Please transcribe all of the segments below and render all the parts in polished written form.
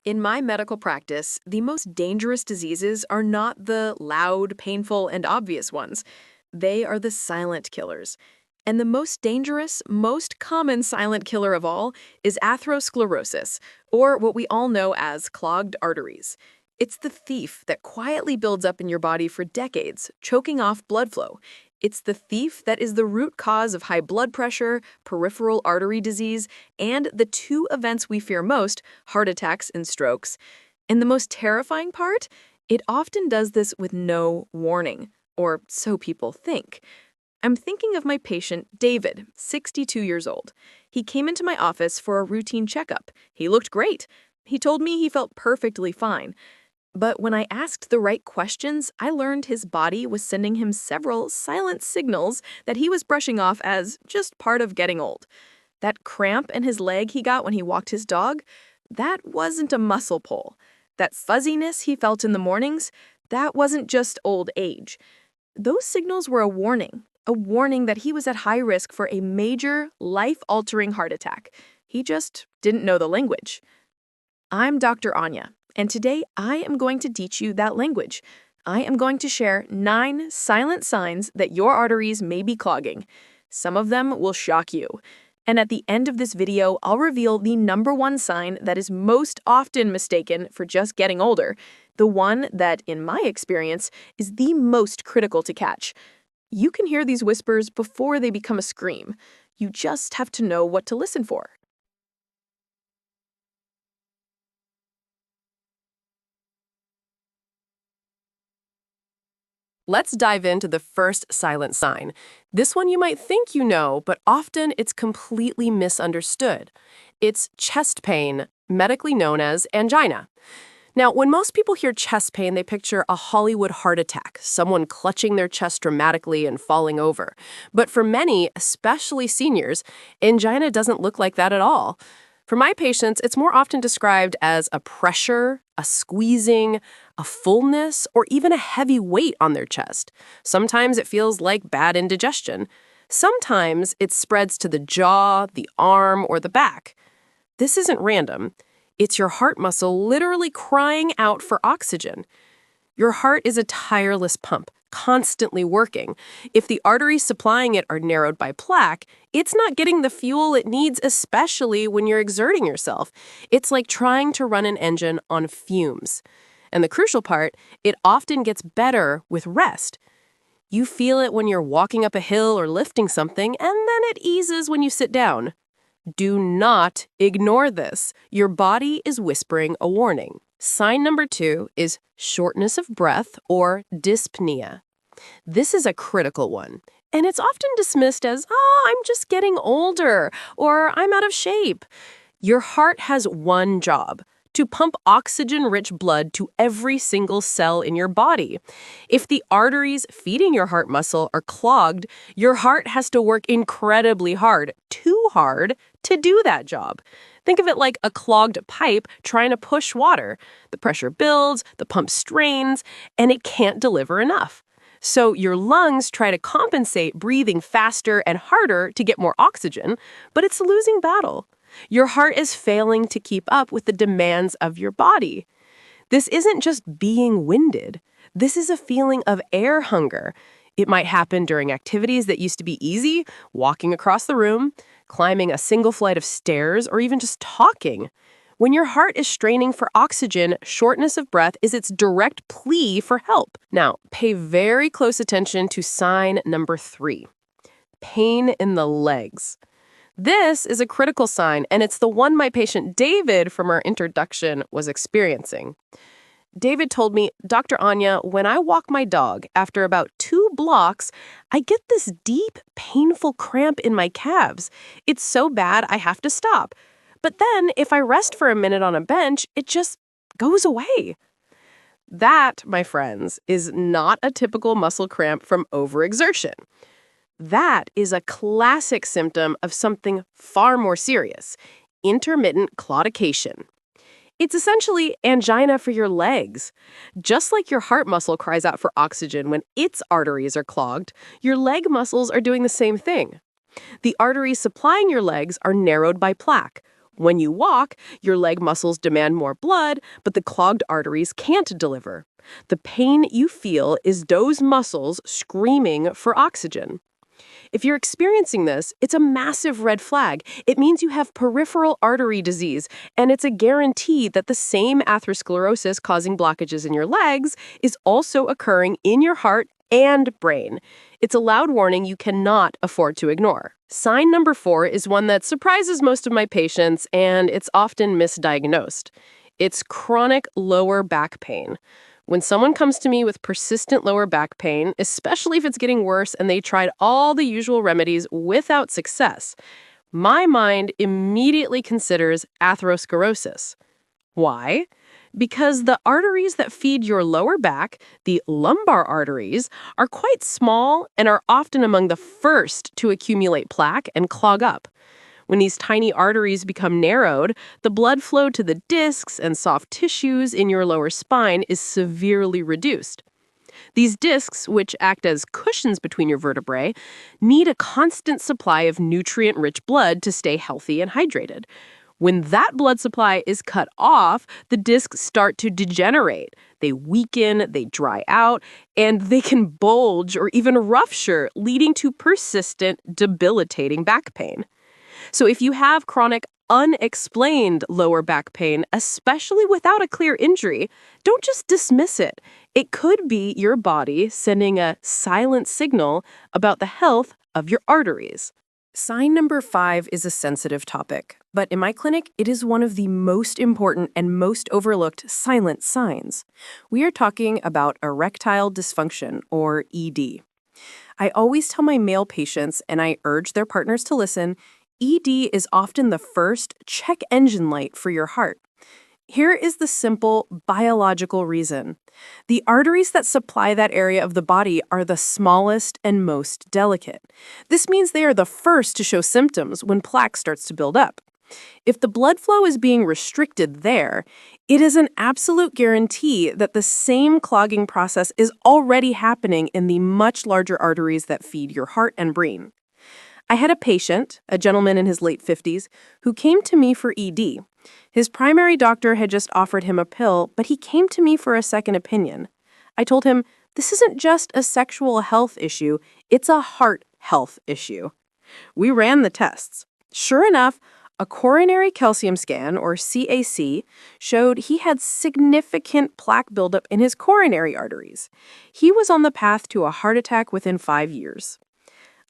In my medical practice, the most dangerous diseases are not the loud, painful, and obvious ones. They are the silent killers. And the most dangerous, most common silent killer of all is atherosclerosis, or what we all know as clogged arteries. It's the thief that quietly builds up in your body for decades, choking off blood flow. It's the thief that is the root cause of high blood pressure, peripheral artery disease, and the two events we fear most, heart attacks and strokes. And the most terrifying part? It often does this with no warning, or so people think. I'm thinking of my patient, David, 62 years old. He came into my office for a routine checkup. He looked great. He told me he felt perfectly fine. But when I asked the right questions, I learned his body was sending him several silent signals that he was brushing off as just part of getting old. That cramp in his leg he got when he walked his dog, that wasn't a muscle pull. That fuzziness he felt in the mornings, that wasn't just old age. Those signals were a warning that he was at high risk for a major, life-altering heart attack. He just didn't know the language. I'm Dr. Anya. And today, I am going to teach you that language. I am going to share 9 silent signs that your arteries may be clogging. Some of them will shock you. And at the end of this video, I'll reveal the #1 sign that is most often mistaken for just getting older, the one that, in my experience, is the most critical to catch. You can hear these whispers before they become a scream. You just have to know what to listen for. Let's dive into the first silent sign. This one you might think you know, but often it's completely misunderstood. It's chest pain, medically known as angina. Now, when most people hear chest pain, they picture a Hollywood heart attack, someone clutching their chest dramatically and falling over. But for many, especially seniors, angina doesn't look like that at all. For my patients, it's more often described as a pressure, a squeezing, a fullness, or even a heavy weight on their chest. Sometimes it feels like bad indigestion. Sometimes it spreads to the jaw, the arm, or the back. This isn't random. It's your heart muscle literally crying out for oxygen. Your heart is a tireless pump, constantly working. If the arteries supplying it are narrowed by plaque, it's not getting the fuel it needs, especially when you're exerting yourself. It's like trying to run an engine on fumes. And the crucial part, it often gets better with rest. You feel it when you're walking up a hill or lifting something, and then it eases when you sit down. Do not ignore this. Your body is whispering a warning. Sign #2 is shortness of breath or dyspnea. This is a critical one, and it's often dismissed as, I'm just getting older, or I'm out of shape. Your heart has one job: to pump oxygen-rich blood to every single cell in your body. If the arteries feeding your heart muscle are clogged, your heart has to work incredibly hard, too hard, to do that job. Think of it like a clogged pipe trying to push water. The pressure builds, the pump strains, and it can't deliver enough. So your lungs try to compensate, breathing faster and harder to get more oxygen, but it's a losing battle. Your heart is failing to keep up with the demands of your body. This isn't just being winded. This is a feeling of air hunger. It might happen during activities that used to be easy, walking across the room, climbing a single flight of stairs, or even just talking. When your heart is straining for oxygen, shortness of breath is its direct plea for help. Now, pay very close attention to sign #3, pain in the legs. This is a critical sign, and it's the one my patient David from our introduction was experiencing. David told me, "Dr. Anya, when I walk my dog, after about 2 blocks, I get this deep, painful cramp in my calves. It's so bad I have to stop. But then, if I rest for a minute on a bench, it just goes away." That, my friends, is not a typical muscle cramp from overexertion. That is a classic symptom of something far more serious: intermittent claudication. It's essentially angina for your legs. Just like your heart muscle cries out for oxygen when its arteries are clogged, your leg muscles are doing the same thing. The arteries supplying your legs are narrowed by plaque, When you walk, your leg muscles demand more blood, but the clogged arteries can't deliver. The pain you feel is those muscles screaming for oxygen. If you're experiencing this, it's a massive red flag. It means you have peripheral artery disease, and it's a guarantee that the same atherosclerosis causing blockages in your legs is also occurring in your heart and brain. It's a loud warning you cannot afford to ignore. Sign number 4 is one that surprises most of my patients, and it's often misdiagnosed. It's chronic lower back pain. When someone comes to me with persistent lower back pain, especially if it's getting worse and they tried all the usual remedies without success, my mind immediately considers atherosclerosis. Why? Because the arteries that feed your lower back, the lumbar arteries, are quite small and are often among the first to accumulate plaque and clog up. When these tiny arteries become narrowed, the blood flow to the discs and soft tissues in your lower spine is severely reduced. These discs, which act as cushions between your vertebrae, need a constant supply of nutrient-rich blood to stay healthy and hydrated. When that blood supply is cut off, the discs start to degenerate. They weaken, they dry out, and they can bulge or even rupture, leading to persistent, debilitating back pain. So if you have chronic, unexplained lower back pain, especially without a clear injury, don't just dismiss it. It could be your body sending a silent signal about the health of your arteries. Sign number 5 is a sensitive topic, but in my clinic, it is one of the most important and most overlooked silent signs. We are talking about erectile dysfunction, or ED. I always tell my male patients, and I urge their partners to listen, ED is often the first check engine light for your heart. Here is the simple biological reason. The arteries that supply that area of the body are the smallest and most delicate. This means they are the first to show symptoms when plaque starts to build up. If the blood flow is being restricted there, it is an absolute guarantee that the same clogging process is already happening in the much larger arteries that feed your heart and brain. I had a patient, a gentleman in his late 50s, who came to me for ED. His primary doctor had just offered him a pill, but he came to me for a second opinion. I told him, this isn't just a sexual health issue, it's a heart health issue. We ran the tests. Sure enough, a coronary calcium scan, or CAC, showed he had significant plaque buildup in his coronary arteries. He was on the path to a heart attack within 5 years.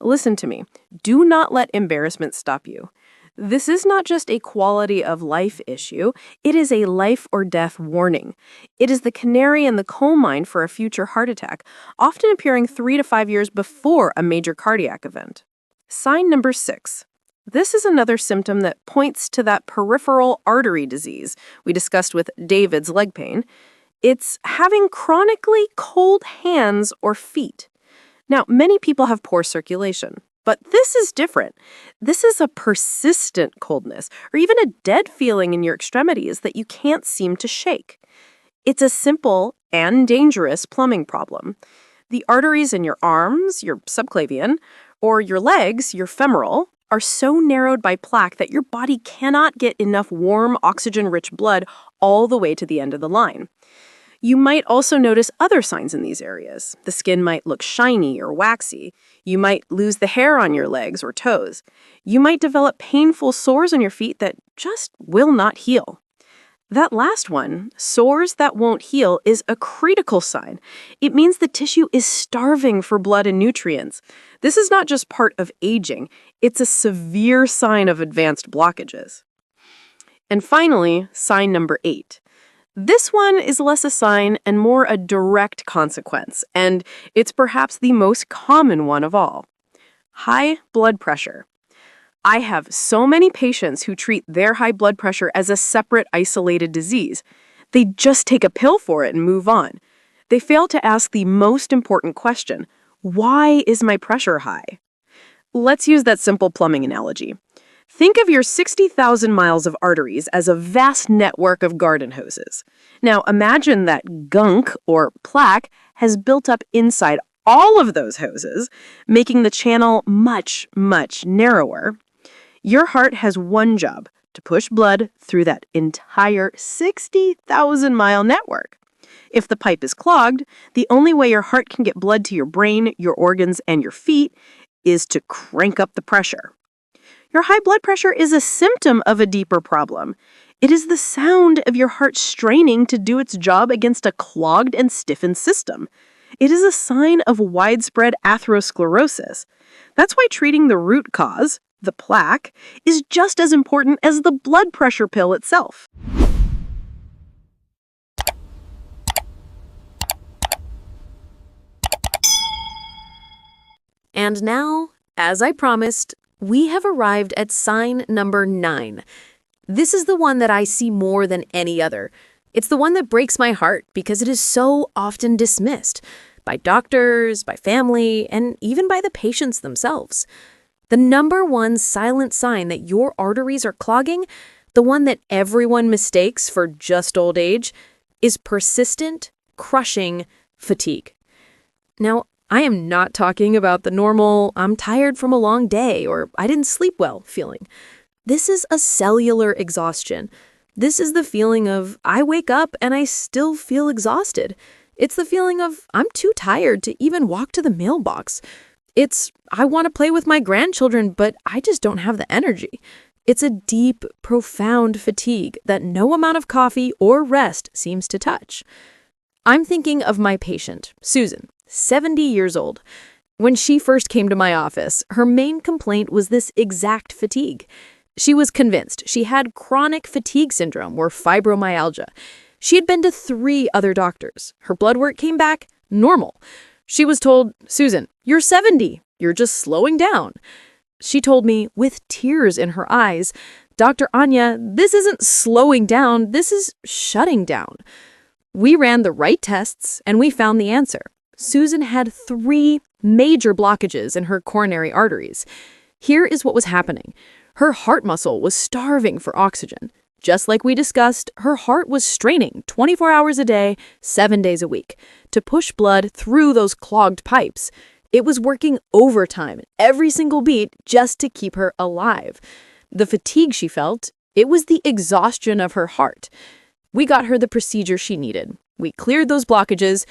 Listen to me. Do not let embarrassment stop you. This is not just a quality of life issue, it is a life or death warning. It is the canary in the coal mine for a future heart attack, often appearing 3 to 5 years before a major cardiac event. Sign number 6. This is another symptom that points to that peripheral artery disease we discussed with David's leg pain. It's having chronically cold hands or feet. Now, many people have poor circulation, but this is different. This is a persistent coldness, or even a dead feeling in your extremities that you can't seem to shake. It's a simple and dangerous plumbing problem. The arteries in your arms, your subclavian, or your legs, your femoral, are so narrowed by plaque that your body cannot get enough warm, oxygen-rich blood all the way to the end of the line. You might also notice other signs in these areas. The skin might look shiny or waxy. You might lose the hair on your legs or toes. You might develop painful sores on your feet that just will not heal. That last one, sores that won't heal, is a critical sign. It means the tissue is starving for blood and nutrients. This is not just part of aging. It's a severe sign of advanced blockages. And finally, sign number 8. This one is less a sign and more a direct consequence, and it's perhaps the most common one of all. High blood pressure. I have so many patients who treat their high blood pressure as a separate, isolated disease. They just take a pill for it and move on. They fail to ask the most important question: why is my pressure high? Let's use that simple plumbing analogy. Think of your 60,000 miles of arteries as a vast network of garden hoses. Now imagine that gunk, or plaque, has built up inside all of those hoses, making the channel much, much narrower. Your heart has one job: to push blood through that entire 60,000-mile network. If the pipe is clogged, the only way your heart can get blood to your brain, your organs, and your feet is to crank up the pressure. Your high blood pressure is a symptom of a deeper problem. It is the sound of your heart straining to do its job against a clogged and stiffened system. It is a sign of widespread atherosclerosis. That's why treating the root cause, the plaque, is just as important as the blood pressure pill itself. And now, as I promised, we have arrived at sign number 9. This is the one that I see more than any other. It's the one that breaks my heart because it is so often dismissed by doctors, by family, and even by the patients themselves. The number one silent sign that your arteries are clogging, the one that everyone mistakes for just old age, is persistent, crushing fatigue. Now, I am not talking about the normal, I'm tired from a long day or I didn't sleep well feeling. This is a cellular exhaustion. This is the feeling of I wake up and I still feel exhausted. It's the feeling of I'm too tired to even walk to the mailbox. It's I want to play with my grandchildren, but I just don't have the energy. It's a deep, profound fatigue that no amount of coffee or rest seems to touch. I'm thinking of my patient, Susan, 70 years old. When she first came to my office, her main complaint was this exact fatigue. She was convinced she had chronic fatigue syndrome or fibromyalgia. She had been to 3 other doctors. Her blood work came back normal. She was told, Susan, you're 70. You're just slowing down. She told me with tears in her eyes, Dr. Anya, this isn't slowing down. This is shutting down. We ran the right tests and we found the answer. Susan had 3 major blockages in her coronary arteries. Here is what was happening. Her heart muscle was starving for oxygen. Just like we discussed, her heart was straining 24 hours a day, 7 days a week, to push blood through those clogged pipes. It was working overtime every single beat just to keep her alive. The fatigue she felt, it was the exhaustion of her heart. We got her the procedure she needed. We cleared those blockages.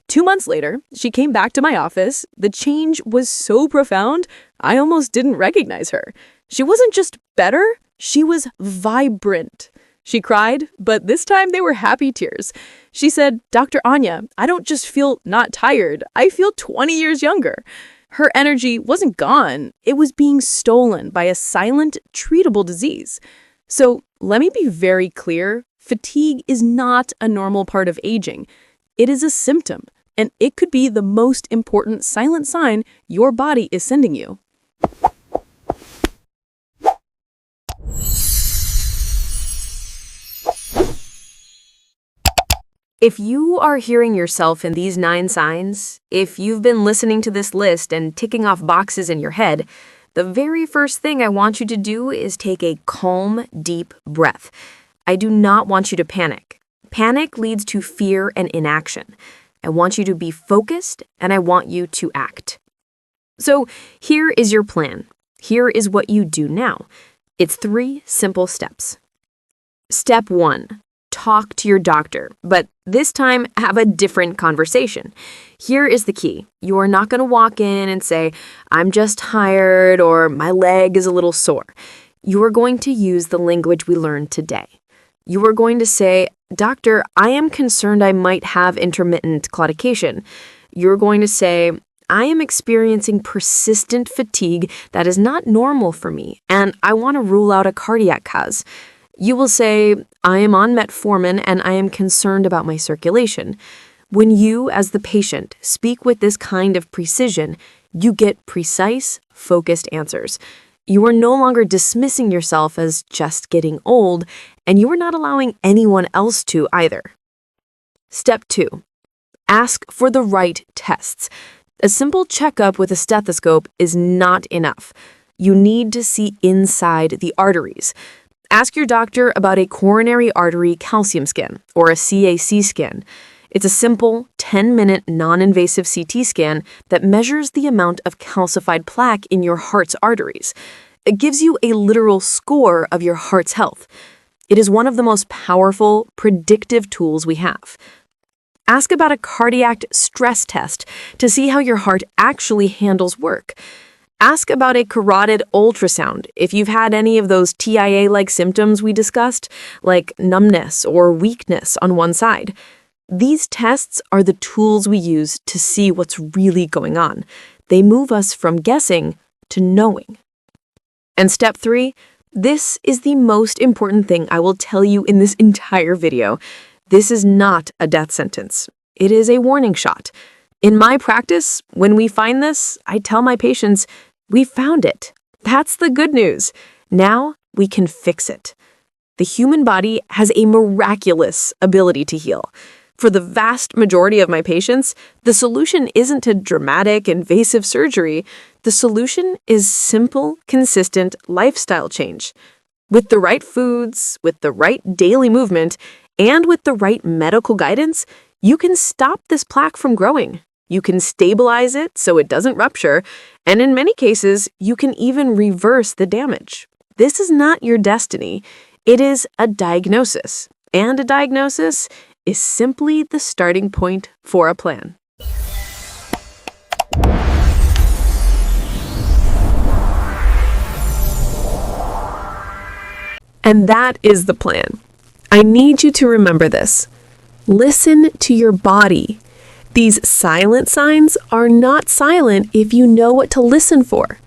2 months later, she came back to my office. The change was so profound, I almost didn't recognize her. She wasn't just better, she was vibrant. She cried, but this time they were happy tears. She said, Dr. Anya, I don't just feel not tired, I feel 20 years younger. Her energy wasn't gone, it was being stolen by a silent, treatable disease. So let me be very clear, fatigue is not a normal part of aging. It is a symptom, and it could be the most important silent sign your body is sending you. If you are hearing yourself in these 9 signs, if you've been listening to this list and ticking off boxes in your head, the very first thing I want you to do is take a calm, deep breath. I do not want you to panic. Panic leads to fear and inaction. I want you to be focused, and I want you to act. So here is your plan. Here is what you do now. It's 3 simple steps. Step 1. Talk to your doctor, but this time have a different conversation. Here is the key. You are not going to walk in and say, I'm just tired or my leg is a little sore. You are going to use the language we learned today. You are going to say, Doctor, I am concerned I might have intermittent claudication. You're going to say, I am experiencing persistent fatigue that is not normal for me, and I want to rule out a cardiac cause. You will say, I am on metformin and I am concerned about my circulation. When you, as the patient, speak with this kind of precision, you get precise, focused answers. You are no longer dismissing yourself as just getting old, and you are not allowing anyone else to either. Step 2. Ask for the right tests. A simple checkup with a stethoscope is not enough. You need to see inside the arteries. Ask your doctor about a coronary artery calcium scan, or a CAC scan. It's a simple 10-minute non-invasive CT scan that measures the amount of calcified plaque in your heart's arteries. It gives you a literal score of your heart's health. It is one of the most powerful, predictive tools we have. Ask about a cardiac stress test to see how your heart actually handles work. Ask about a carotid ultrasound if you've had any of those TIA-like symptoms we discussed, like numbness or weakness on one side. These tests are the tools we use to see what's really going on. They move us from guessing to knowing. And step 3, this is the most important thing I will tell you in this entire video. This is not a death sentence. It is a warning shot. In my practice, when we find this, I tell my patients, we found it. That's the good news. Now we can fix it. The human body has a miraculous ability to heal. For the vast majority of my patients, the solution isn't a dramatic, invasive surgery. The solution is simple, consistent lifestyle change. With the right foods, with the right daily movement, and with the right medical guidance, you can stop this plaque from growing. You can stabilize it so it doesn't rupture, and in many cases, you can even reverse the damage. This is not your destiny. It is a diagnosis, and a diagnosis is simply the starting point for a plan. And that is the plan. I need you to remember this. Listen to your body. These silent signs are not silent if you know what to listen for.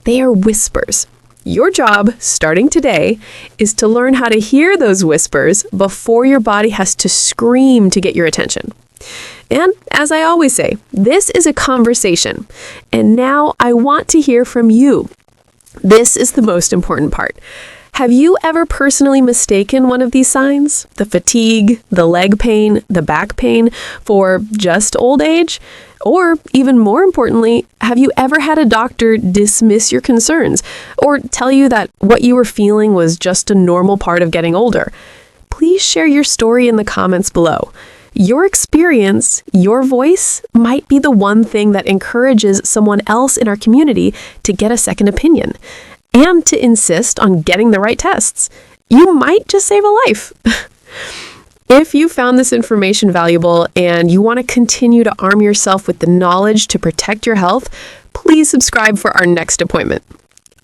They are whispers. Your job, starting today, is to learn how to hear those whispers before your body has to scream to get your attention. And as I always say, this is a conversation. And now I want to hear from you. This is the most important part. Have you ever personally mistaken one of these signs, the fatigue, the leg pain, the back pain, for just old age? Or, even more importantly, have you ever had a doctor dismiss your concerns or tell you that what you were feeling was just a normal part of getting older? Please share your story in the comments below. Your experience, your voice, might be the one thing that encourages someone else in our community to get a second opinion and to insist on getting the right tests. You might just save a life. If you found this information valuable and you want to continue to arm yourself with the knowledge to protect your health, please subscribe for our next appointment.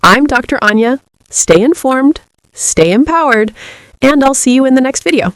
I'm Dr. Anya. Stay informed, stay empowered, and I'll see you in the next video.